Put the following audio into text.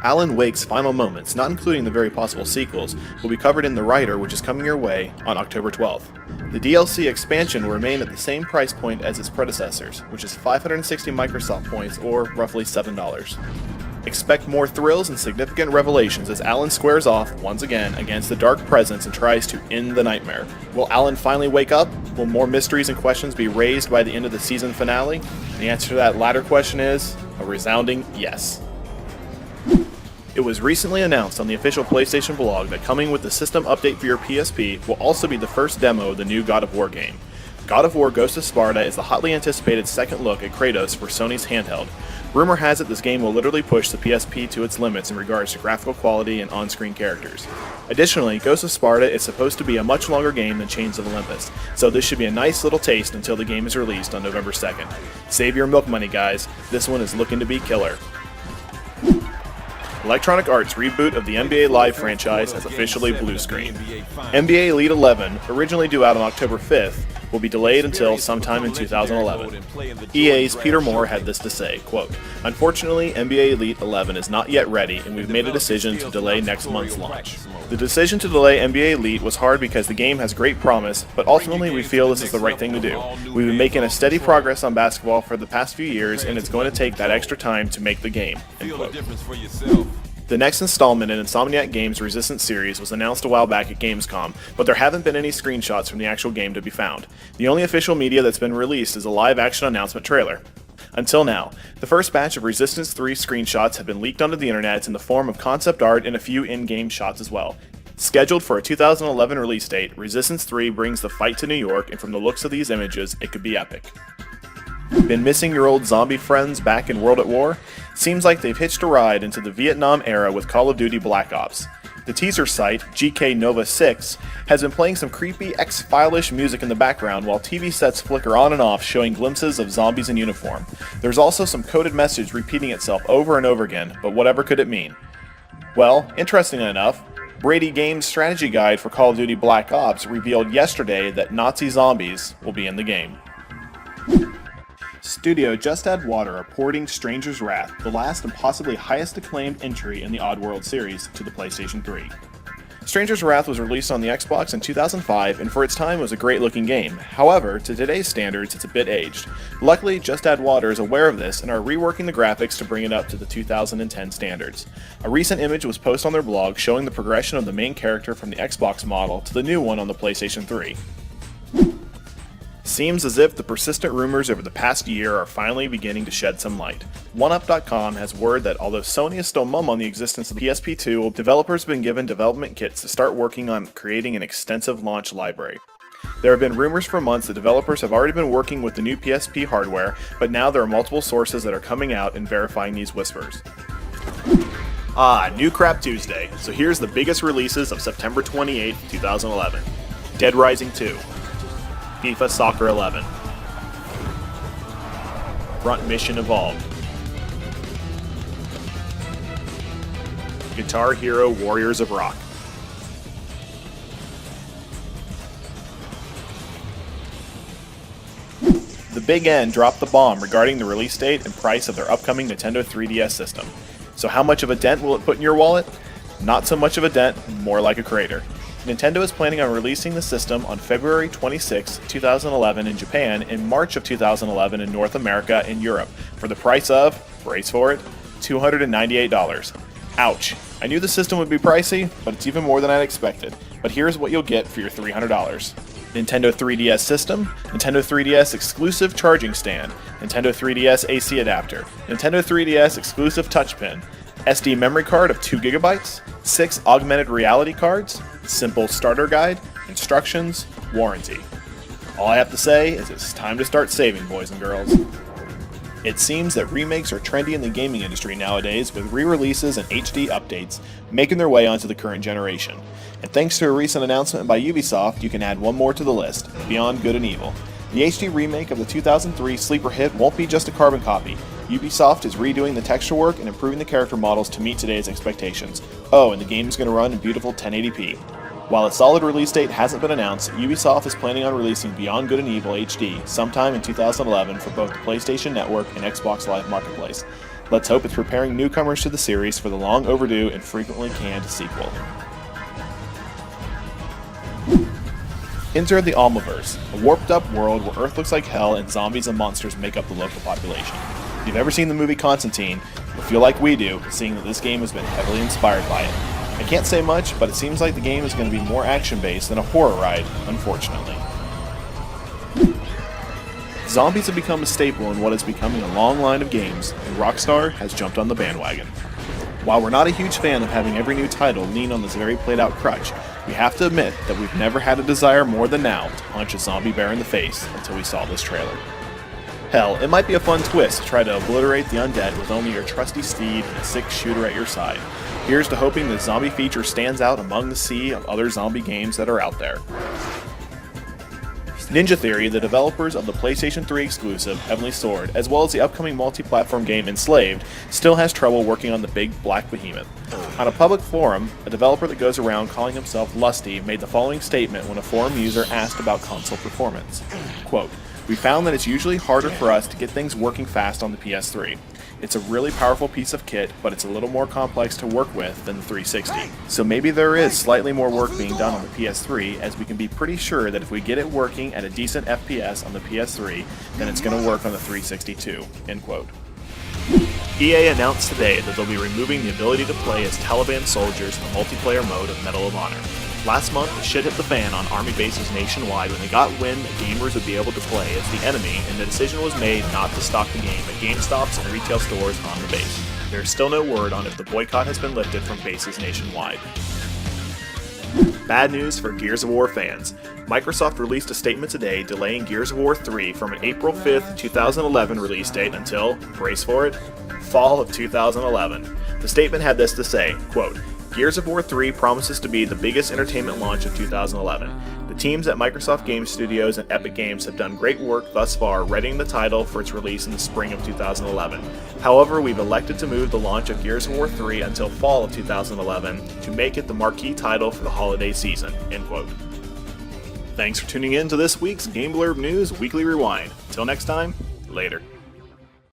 Alan Wake's final moments, not including the very possible sequels, will be covered in The Writer, which is coming your way on October 12th. The DLC expansion will remain at the same price point as its predecessors, which is 560 Microsoft points or roughly $7. Expect more thrills and significant revelations as Alan squares off, once again, against the Dark Presence and tries to end the nightmare. Will Alan finally wake up? Will more mysteries and questions be raised by the end of the season finale? The answer to that latter question is a resounding yes. It was recently announced on the official PlayStation blog that coming with the system update for your PSP will also be the first demo of the new God of War game. God of War Ghost of Sparta is the hotly anticipated second look at Kratos for Sony's handheld. Rumor has it this game will literally push the PSP to its limits in regards to graphical quality and on-screen characters. Additionally, Ghost of Sparta is supposed to be a much longer game than Chains of Olympus, so this should be a nice little taste until the game is released on November 2nd. Save your milk money, guys. This one is looking to be killer. Electronic Arts' reboot of the NBA Live franchise has officially blue screened. NBA Elite 11, originally due out on October 5th, will be delayed until sometime in 2011. EA's Peter Moore had this to say, quote, "Unfortunately, NBA Elite 11 is not yet ready and we've made a decision to delay next month's launch. The decision to delay NBA Elite was hard because the game has great promise, but ultimately we feel this is the right thing to do. We've been making a steady progress on basketball for the past few years and it's going to take that extra time to make the game." End quote. The next installment in Insomniac Games' Resistance series was announced a while back at Gamescom, but there haven't been any screenshots from the actual game to be found. The only official media that's been released is a live-action announcement trailer. Until now, the first batch of Resistance 3 screenshots have been leaked onto the internet in the form of concept art and a few in-game shots as well. Scheduled for a 2011 release date, Resistance 3 brings the fight to New York, and from the looks of these images, it could be epic. Been missing your old zombie friends back in World at War? Seems like they've hitched a ride into the Vietnam era with Call of Duty Black Ops. The teaser site, GK Nova 6, has been playing some creepy X-File-ish music in the background while TV sets flicker on and off showing glimpses of zombies in uniform. There's also some coded message repeating itself over and over again, but whatever could it mean? Well, interestingly enough, Brady Games' strategy guide for Call of Duty Black Ops revealed yesterday that Nazi zombies will be in the game. Studio Just Add Water are porting Stranger's Wrath, the last and possibly highest acclaimed entry in the Oddworld series, to the PlayStation 3. Stranger's Wrath was released on the Xbox in 2005 and for its time was a great looking game. However, to today's standards it's a bit aged. Luckily, Just Add Water is aware of this and are reworking the graphics to bring it up to the 2010 standards. A recent image was posted on their blog showing the progression of the main character from the Xbox model to the new one on the PlayStation 3. Seems as if the persistent rumors over the past year are finally beginning to shed some light. OneUp.com has word that although Sony is still mum on the existence of the PSP2, developers have been given development kits to start working on creating an extensive launch library. There have been rumors for months that developers have already been working with the new PSP hardware, but now there are multiple sources that are coming out and verifying these whispers. New Crap Tuesday, so here's the biggest releases of September 28, 2011. Dead Rising 2. FIFA Soccer 11. Front Mission Evolved. Guitar Hero Warriors of Rock. The Big N dropped the bomb regarding the release date and price of their upcoming Nintendo 3DS system. So how much of a dent will it put in your wallet? Not so much of a dent, more like a crater. Nintendo is planning on releasing the system on February 26, 2011 in Japan and March of 2011 in North America and Europe for the price of, brace for it, $298. Ouch. I knew the system would be pricey, but it's even more than I'd expected. But here's what you'll get for your $300. Nintendo 3DS system, Nintendo 3DS exclusive charging stand, Nintendo 3DS AC adapter, Nintendo 3DS exclusive touch pen, SD memory card of 2 GB, 6 augmented reality cards, simple starter guide, instructions, warranty. All I have to say is it's time to start saving, boys and girls. It seems that remakes are trendy in the gaming industry nowadays, with re-releases and HD updates making their way onto the current generation. And thanks to a recent announcement by Ubisoft, you can add one more to the list, Beyond Good and Evil. The HD remake of the 2003 sleeper hit won't be just a carbon copy. Ubisoft is redoing the texture work and improving the character models to meet today's expectations. Oh, and the game is going to run in beautiful 1080p. While a solid release date hasn't been announced, Ubisoft is planning on releasing Beyond Good and Evil HD sometime in 2011 for both the PlayStation Network and Xbox Live Marketplace. Let's hope it's preparing newcomers to the series for the long overdue and frequently canned sequel. Enter the Almaverse, a warped up world where Earth looks like hell and zombies and monsters make up the local population. If you've ever seen the movie Constantine, you'll feel like we do, seeing that this game has been heavily inspired by it. I can't say much, but it seems like the game is going to be more action-based than a horror ride, unfortunately. Zombies have become a staple in what is becoming a long line of games, and Rockstar has jumped on the bandwagon. While we're not a huge fan of having every new title lean on this very played-out crutch, we have to admit that we've never had a desire more than now to punch a zombie bear in the face until we saw this trailer. Hell, it might be a fun twist to try to obliterate the undead with only your trusty steed and a sick shooter at your side. Here's to hoping the zombie feature stands out among the sea of other zombie games that are out there. Ninja Theory, the developers of the PlayStation 3 exclusive Heavenly Sword, as well as the upcoming multi-platform game Enslaved, still has trouble working on the big black behemoth. On a public forum, a developer that goes around calling himself Lusty made the following statement when a forum user asked about console performance. Quote, "We found that it's usually harder for us to get things working fast on the PS3. It's a really powerful piece of kit, but it's a little more complex to work with than the 360. So maybe there is slightly more work being done on the PS3, as we can be pretty sure that if we get it working at a decent FPS on the PS3, then it's going to work on the 360 too." End quote. EA announced today that they'll be removing the ability to play as Taliban soldiers in the multiplayer mode of Medal of Honor. Last month, the shit hit the fan on army bases nationwide when they got wind that gamers would be able to play as the enemy, and the decision was made not to stock the game at GameStops and retail stores on the base. There is still no word on if the boycott has been lifted from bases nationwide. Bad news for Gears of War fans. Microsoft released a statement today delaying Gears of War 3 from an April 5th, 2011 release date until, brace for it, fall of 2011. The statement had this to say, quote, "Gears of War 3 promises to be the biggest entertainment launch of 2011. The teams at Microsoft Game Studios and Epic Games have done great work thus far readying the title for its release in the spring of 2011. However, we've elected to move the launch of Gears of War 3 until fall of 2011 to make it the marquee title for the holiday season." End quote. Thanks for tuning in to this week's GameBlurb News Weekly Rewind. Until next time, later.